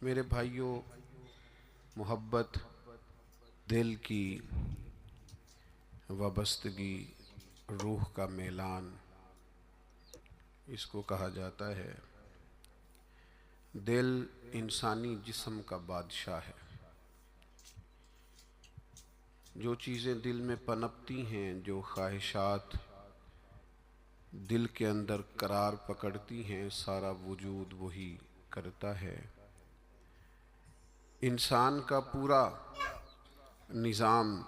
मेरे भाइयों, मोहब्बत दिल की वाबस्तगी, रूह का मेलान इसको कहा जाता है। दिल इंसानी जिस्म का बादशाह है। जो चीज़ें दिल में पनपती हैं, जो ख्वाहिशात दिल के अंदर करार पकड़ती हैं, सारा वजूद वही करता है। इंसान का पूरा निज़ाम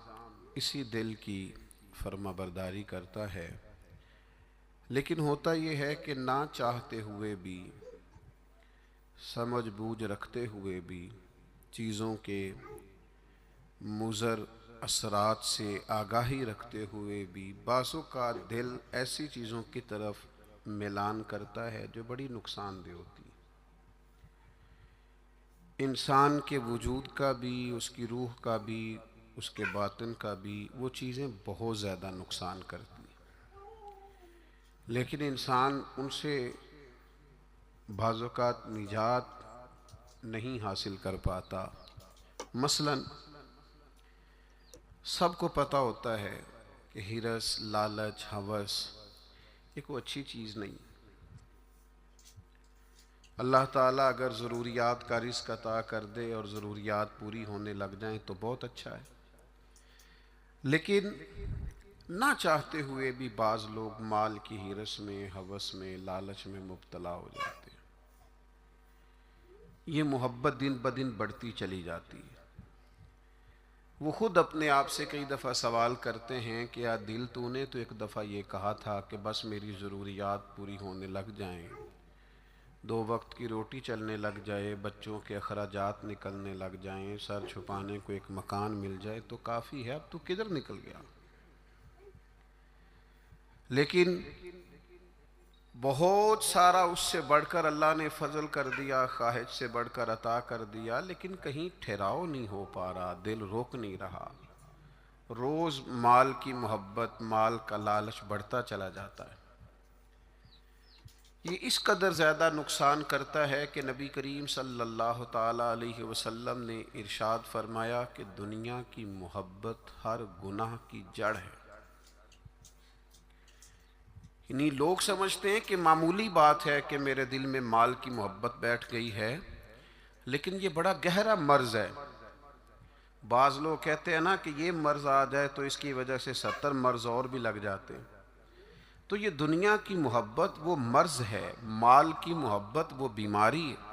इसी दिल की फर्माबरदारी करता है। लेकिन होता यह है कि ना चाहते हुए भी, समझ बूझ रखते हुए भी, चीज़ों के मुज़र असरात से आगाही रखते हुए भी बाज़ों का दिल ऐसी चीज़ों की तरफ मिलान करता है जो बड़ी नुकसानदेह होती है। इंसान के वजूद का भी, उसकी रूह का भी, उसके बातिन का भी वो चीज़ें बहुत ज़्यादा नुकसान करती हैं। लेकिन इंसान उनसे बाज़ औक़ात निजात नहीं हासिल कर पाता। मसलन सबको पता होता है कि हिरस, लालच, हवस ये कोई अच्छी चीज़ नहीं। अल्लाह ताला अगर ज़रूरियात का रिज़्क़ अता कर दे और ज़रूरियात पूरी होने लग जाएं तो बहुत अच्छा है। लेकिन ना चाहते हुए भी बाज़ लोग माल की हिरस में, हवस में, लालच में मुब्तला हो जाते हैं। ये मोहब्बत दिन ब दिन बढ़ती चली जाती है। वो खुद अपने आप से कई दफ़ा सवाल करते हैं कि यार दिल, तूने तो एक दफ़ा ये कहा था कि बस मेरी ज़रूरियात पूरी होने लग जाएं, 2 वक्त की रोटी चलने लग जाए, बच्चों के अखराजात निकलने लग जाएं, सर छुपाने को एक मकान मिल जाए तो काफ़ी है, अब तू किधर निकल गया। लेकिन बहुत सारा उससे बढ़कर अल्लाह ने फजल कर दिया, ख्वाहिश से बढ़कर अता कर दिया, लेकिन कहीं ठहराव नहीं हो पा रहा, दिल रोक नहीं रहा। रोज़ माल की मोहब्बत, माल का लालच बढ़ता चला जाता है। ये इस कदर ज़्यादा नुकसान करता है कि नबी करीम सल्लल्लाहु ताला अलैहि वसल्लम ने इरशाद फरमाया कि दुनिया की मोहब्बत हर गुनाह की जड़ है। इन्हीं लोग समझते हैं कि मामूली बात है कि मेरे दिल में माल की मोहब्बत बैठ गई है, लेकिन ये बड़ा गहरा मर्ज़ है। बाज़ लोग कहते हैं ना कि ये मर्ज़ आ जाए तो इसकी वजह से 70 मर्ज़ और भी लग जाते हैं। तो ये दुनिया की मोहब्बत वो मर्ज़ है, माल की मोहब्बत वो बीमारी है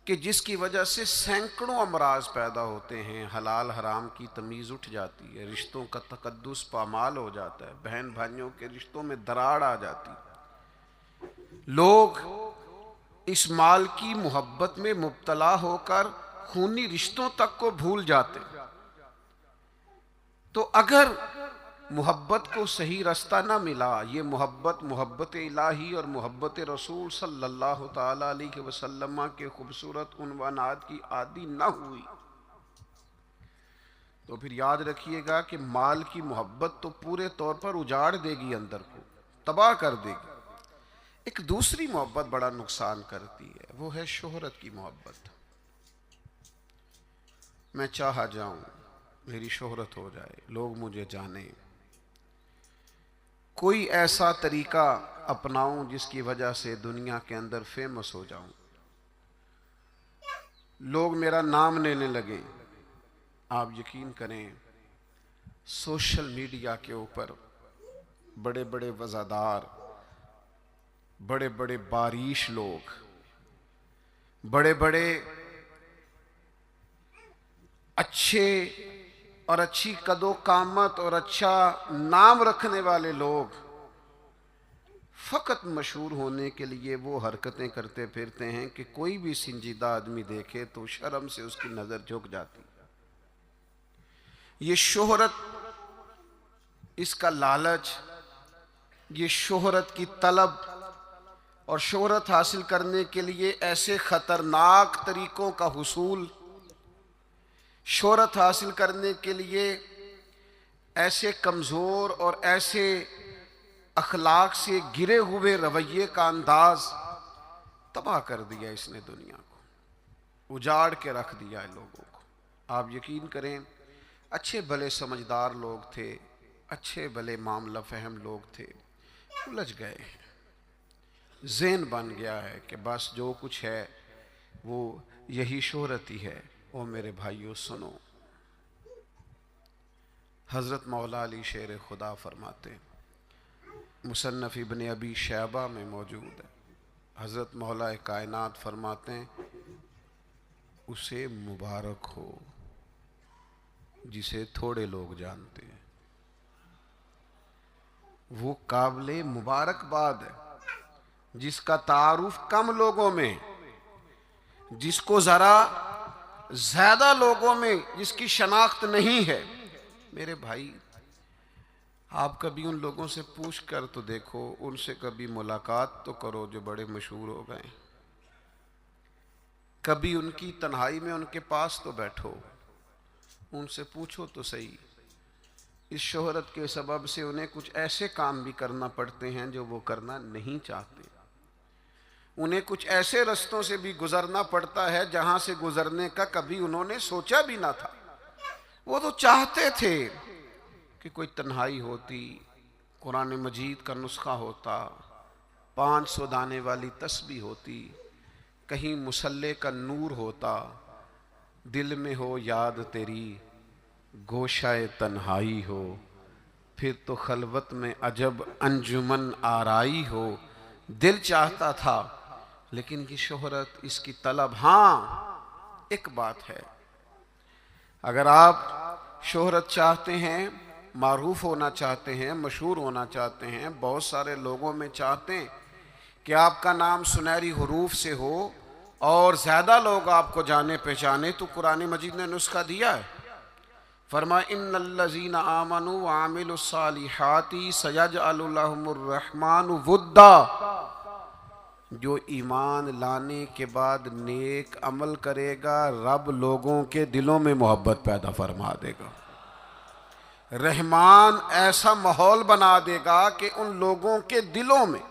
कि जिसकी वजह से सैकड़ों अमराज पैदा होते हैं, हलाल हराम की तमीज़ उठ जाती है, रिश्तों का तकद्दुस पामाल हो जाता है, बहन भाइयों के रिश्तों में दरार आ जाती है। लोग इस माल की मोहब्बत में मुब्तला होकर खूनी रिश्तों तक को भूल जाते हैं। तो अगर मोहब्बत को सही रास्ता ना मिला, ये मोहब्बत इलाही और मोहब्बत रसूल सल्लल्लाहु ताला अलैहि वसल्लम के खूबसूरत उन्वानात की आदी ना हुई, तो फिर याद रखिएगा कि माल की मोहब्बत तो पूरे तौर पर उजाड़ देगी, अंदर को तबाह कर देगी। एक दूसरी मोहब्बत बड़ा नुकसान करती है, वो है शोहरत की मोहब्बत। मैं चाहा जाऊं, मेरी शोहरत हो जाए, लोग मुझे जाने, कोई ऐसा तरीका अपनाऊं जिसकी वजह से दुनिया के अंदर फेमस हो जाऊं, लोग मेरा नाम लेने लगे। आप यकीन करें, सोशल मीडिया के ऊपर बड़े बड़े वज़ादार, बड़े बड़े बारिश लोग, बड़े बड़े अच्छे और अच्छी कदो कामत और अच्छा नाम रखने वाले लोग फ़कत मशहूर होने के लिए वो हरकतें करते फिरते हैं कि कोई भी संजीदा आदमी देखे तो शर्म से उसकी नज़र झुक जाती। ये शोहरत, इसका लालच, ये शोहरत की तलब और शोहरत हासिल करने के लिए ऐसे ख़तरनाक तरीक़ों का हुसूल, शोहरत हासिल करने के लिए ऐसे कमज़ोर और ऐसे अखलाक से गिरे हुए रवैये का अंदाज़ तबाह कर दिया इसने दुनिया को। उजाड़ के रख दिया है लोगों को। आप यकीन करें, अच्छे भले समझदार लोग थे, अच्छे भले मामला फहम लोग थे, उलझ गए हैं। ज़हन बन गया है कि बस जो कुछ है वो यही शोहरत ही है। ओ मेरे भाइयों सुनो, हज़रत मौला अली शेर खुदा फरमाते, मुसन्नफ़ इब्न अबी शैबा में मौजूद है, हज़रत मौला कायनात फरमाते हैं, उसे मुबारक हो जिसे थोड़े लोग जानते हैं। वो काबिले मुबारकबाद है जिसका तारुफ कम लोगों में, जिसको ज़रा ज़्यादा लोगों में जिसकी शनाख्त नहीं है। मेरे भाई, आप कभी उन लोगों से पूछ कर तो देखो, उनसे कभी मुलाकात तो करो जो बड़े मशहूर हो गए। कभी उनकी तन्हाई में उनके पास तो बैठो, उनसे पूछो तो सही। इस शोहरत के सबब से उन्हें कुछ ऐसे काम भी करना पड़ते हैं जो वो करना नहीं चाहते। उन्हें कुछ ऐसे रास्तों से भी गुजरना पड़ता है जहां से गुजरने का कभी उन्होंने सोचा भी ना था। वो तो चाहते थे कि कोई तन्हाई होती, कुरान मजीद का नुस्खा होता, 500 दाने वाली तस्बीह होती, कहीं मुसल्ले का नूर होता, दिल में हो याद तेरी, गोशाए तन्हाई हो, फिर तो खलवत में अजब अंजुमन आराई हो। दिल चाहता था, लेकिन ये शोहरत, इसकी तलब। हाँ, एक बात है, अगर आप शोहरत चाहते हैं, मारूफ होना चाहते हैं, मशहूर होना चाहते हैं, बहुत सारे लोगों में चाहते हैं कि आपका नाम सुनहरी हुरूफ से हो और ज़्यादा लोग आपको जाने पहचाने, तो कुरान मजीद ने नुस्खा दिया है। फरमाया, इन्नल्लज़ीना आमनू व आमिलुस्सालिहाति सयजअलु लहुमुर रहमानु वुद्दा। जो ईमान लाने के बाद नेक अमल करेगा, रब लोगों के दिलों में मोहब्बत पैदा फरमा देगा। रहमान ऐसा माहौल बना देगा कि उन लोगों के दिलों में,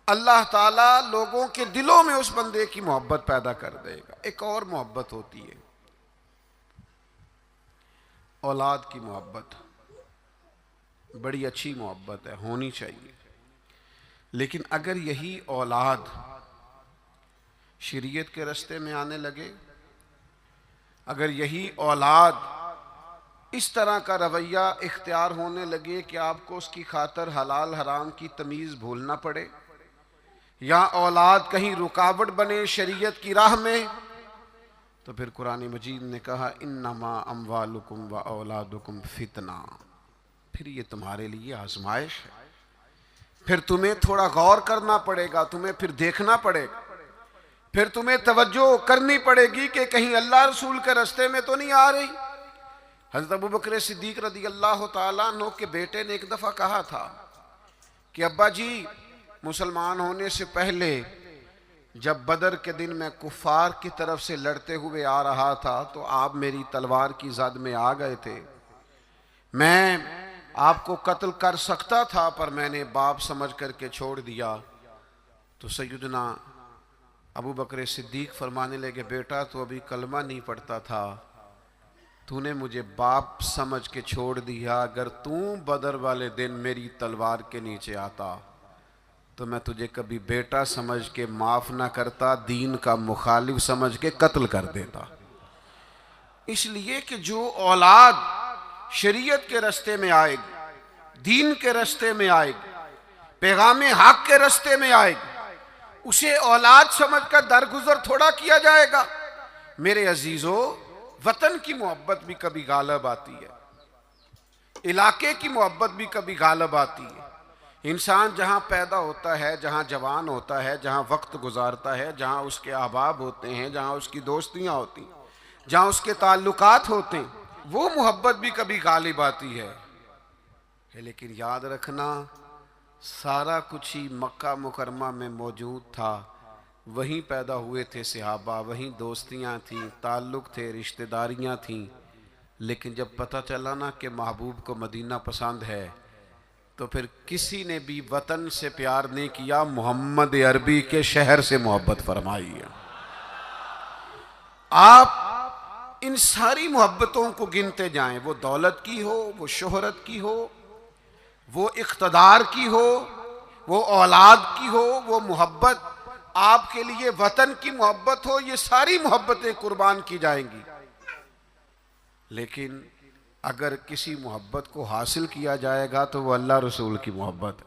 अल्लाह ताला लोगों के दिलों में उस बंदे की मोहब्बत पैदा कर देगा। एक और मोहब्बत होती है, औलाद की मोहब्बत। बड़ी अच्छी मोहब्बत है, होनी चाहिए। लेकिन अगर यही औलाद शरीयत के रास्ते में आने लगे, अगर यही औलाद इस तरह का रवैया इख्तियार होने लगे कि आपको उसकी खातर हलाल हराम की तमीज़ भूलना पड़े, या औलाद कहीं रुकावट बने शरीयत की राह में, तो फिर कुरान मजीद ने कहा, इन्नमा अम्वालुकुम व औलादुकुम फितना। फिर ये तुम्हारे लिए आजमाइश है। फिर तुम्हें थोड़ा गौर करना पड़ेगा, तुम्हें फिर देखना पड़ेगा, फिर तुम्हें तवज्जो करनी पड़ेगी कि कहीं अल्लाह रसूल के रास्ते में तो नहीं आ रही। हज़रत अबू बकर सिद्दीक रज़ी अल्लाह तआला अन्हु के बेटे ने एक दफ़ा कहा था कि अब्बा जी, मुसलमान होने से पहले जब बदर के दिन मैं कुफार की तरफ से लड़ते हुए आ रहा था तो आप मेरी तलवार की ज़द में आ गए थे। मैं आपको कत्ल कर सकता था, पर मैंने बाप समझ करके छोड़ दिया। तो सैयदना अबू बकर सिद्दीक फरमाने लगे, बेटा तो अभी कलमा नहीं पढ़ता था, तूने मुझे बाप समझ के छोड़ दिया। अगर तू बदर वाले दिन मेरी तलवार के नीचे आता तो मैं तुझे कभी बेटा समझ के माफ़ ना करता, दीन का मुखालिफ समझ के कत्ल कर देता। इसलिए कि जो औलाद शरीयत के रास्ते में आएगी, दीन के रास्ते में आएगी, पैगाम हक के रास्ते में आएगी, उसे औलाद समझकर दरगुजर थोड़ा किया जाएगा। मेरे अजीजों, वतन की मोहब्बत भी कभी गालब आती है, इलाके की मोहब्बत भी कभी गालब आती है। इंसान जहाँ पैदा होता है, जहाँ जवान होता है, जहाँ वक्त गुजारता है, जहाँ उसके अहबाब होते हैं, जहाँ उसकी दोस्तियाँ होती हैं, जहाँ उसके ताल्लुकात होते हैं, वो मोहब्बत भी कभी गालिब आती है। लेकिन याद रखना, सारा कुछ ही मक्का मुकरमा में मौजूद था। वहीं पैदा हुए थे सहाबा, वहीं दोस्तियाँ थीं, ताल्लुक़ थे, रिश्तेदारियाँ थीं। लेकिन जब पता चला ना कि महबूब को मदीना पसंद है, तो फिर किसी ने भी वतन से प्यार नहीं किया, मोहम्मद अरबी के शहर से मोहब्बत फरमाई है। आप इन सारी मोहब्बतों को गिनते जाएं, वो दौलत की हो, वो शोहरत की हो, वो इख्तदार की हो, वो औलाद की हो, वो मोहब्बत आपके लिए वतन की मोहब्बत हो, ये सारी मोहब्बतें कुर्बान की जाएंगी। लेकिन अगर किसी मोहब्बत को हासिल किया जाएगा तो वो अल्लाह रसूल की मोहब्बत।